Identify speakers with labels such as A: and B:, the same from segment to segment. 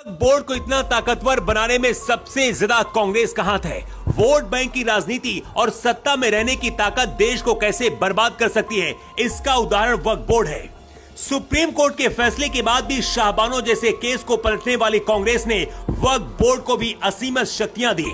A: Board को इतना ताकतवर बनाने में सबसे ज्यादा कांग्रेस का हाथ है। वोट बैंक की राजनीति और सत्ता में रहने की ताकत देश को कैसे बर्बाद कर सकती है, इसका उदाहरण वक्फ बोर्ड है। सुप्रीम कोर्ट के फैसले के बाद भी शाहबानो जैसे केस को पलटने वाली कांग्रेस ने वक्फ बोर्ड को भी असीमित शक्तियां दी।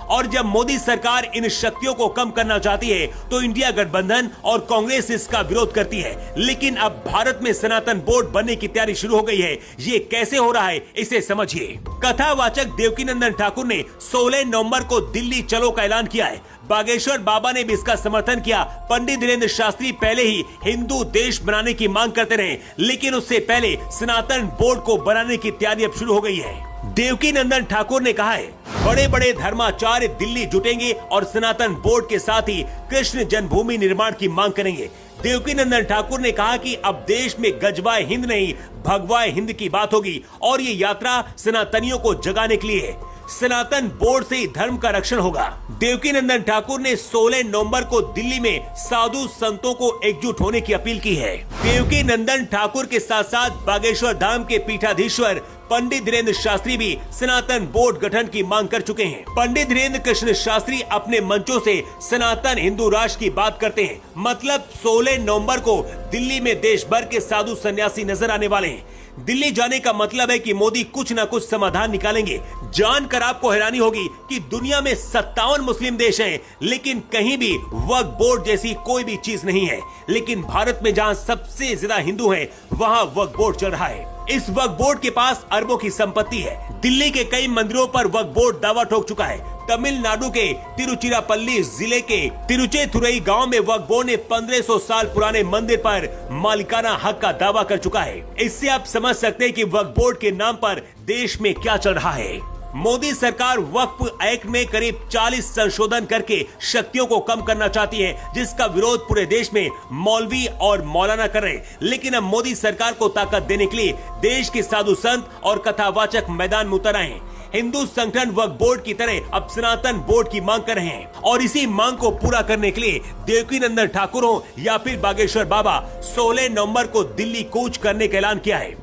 A: और जब मोदी सरकार इन शक्तियों को कम करना चाहती है तो इंडिया गठबंधन और कांग्रेस इसका विरोध करती है। लेकिन अब भारत में सनातन बोर्ड बनने की तैयारी शुरू हो गई है। ये कैसे हो रहा है, इसे समझिए। कथावाचक देवकीनंदन ठाकुर ने 16 नवंबर को दिल्ली चलो का ऐलान किया है। बागेश्वर बाबा ने भी इसका समर्थन किया। पंडित धीरेन्द्र शास्त्री पहले ही हिंदू देश बनाने की मांग करते रहे, लेकिन उससे पहले सनातन बोर्ड को बनाने की तैयारी अब शुरू हो गई है। देवकीनंदन ठाकुर ने कहा है, बड़े बड़े धर्माचार्य दिल्ली जुटेंगे और सनातन बोर्ड के साथ ही कृष्ण जन्मभूमि निर्माण की मांग करेंगे। देवकीनंदन ठाकुर ने कहा कि अब देश में गजवाए हिंद नहीं, भगवाए हिंद की बात होगी और ये यात्रा सनातनियों को जगाने के लिए है। सनातन बोर्ड से ही धर्म का रक्षण होगा। देवकीनंदन ठाकुर ने 16 नवंबर को दिल्ली में साधु संतों को एकजुट होने की अपील की है। देवकीनंदन ठाकुर के साथ साथ बागेश्वर धाम के पीठाधीश्वर पंडित धीरेन्द्र शास्त्री भी सनातन बोर्ड गठन की मांग कर चुके हैं। पंडित धीरेन्द्र कृष्ण शास्त्री अपने मंचों से सनातन हिंदू राष्ट्र की बात करते हैं। मतलब 16 नवंबर को दिल्ली में देश भर के साधु सन्यासी नजर आने वाले हैं। दिल्ली जाने का मतलब है कि मोदी कुछ न कुछ समाधान निकालेंगे। जानकर आपको हैरानी होगी कि दुनिया में 57 मुस्लिम देश हैं, लेकिन कहीं भी वक्फ बोर्ड जैसी कोई भी चीज नहीं है। लेकिन भारत में जहां सबसे ज्यादा हिंदू हैं, वहां वक्फ बोर्ड चल रहा है। इस वक्फ बोर्ड के पास अरबों की संपत्ति है। दिल्ली के कई मंदिरों पर वक्फ बोर्ड दावा ठोक चुका है। तमिलनाडु के तिरुचिरापल्ली जिले के तिरुचेथुरई गांव में वक्फ बोर्ड ने 1500 साल पुराने मंदिर पर मालिकाना हक का दावा कर चुका है। इससे आप समझ सकते हैं कि वक्फ बोर्ड के नाम पर देश में क्या चल रहा है। मोदी सरकार वक्फ एक्ट में करीब 40 संशोधन करके शक्तियों को कम करना चाहती है, जिसका विरोध पूरे देश में मौलवी और मौलाना कर रहे हैं। लेकिन अब मोदी सरकार को ताकत देने के लिए देश के साधु संत और कथावाचक मैदान में उतर आए हैं। हिंदू संगठन वक्फ बोर्ड की तरह अब सनातन बोर्ड की मांग कर रहे हैं और इसी मांग को पूरा करने के लिए देवकीनंदन ठाकुर हो या फिर बागेश्वर बाबा 16 नवंबर को दिल्ली कूच करने का ऐलान किया है।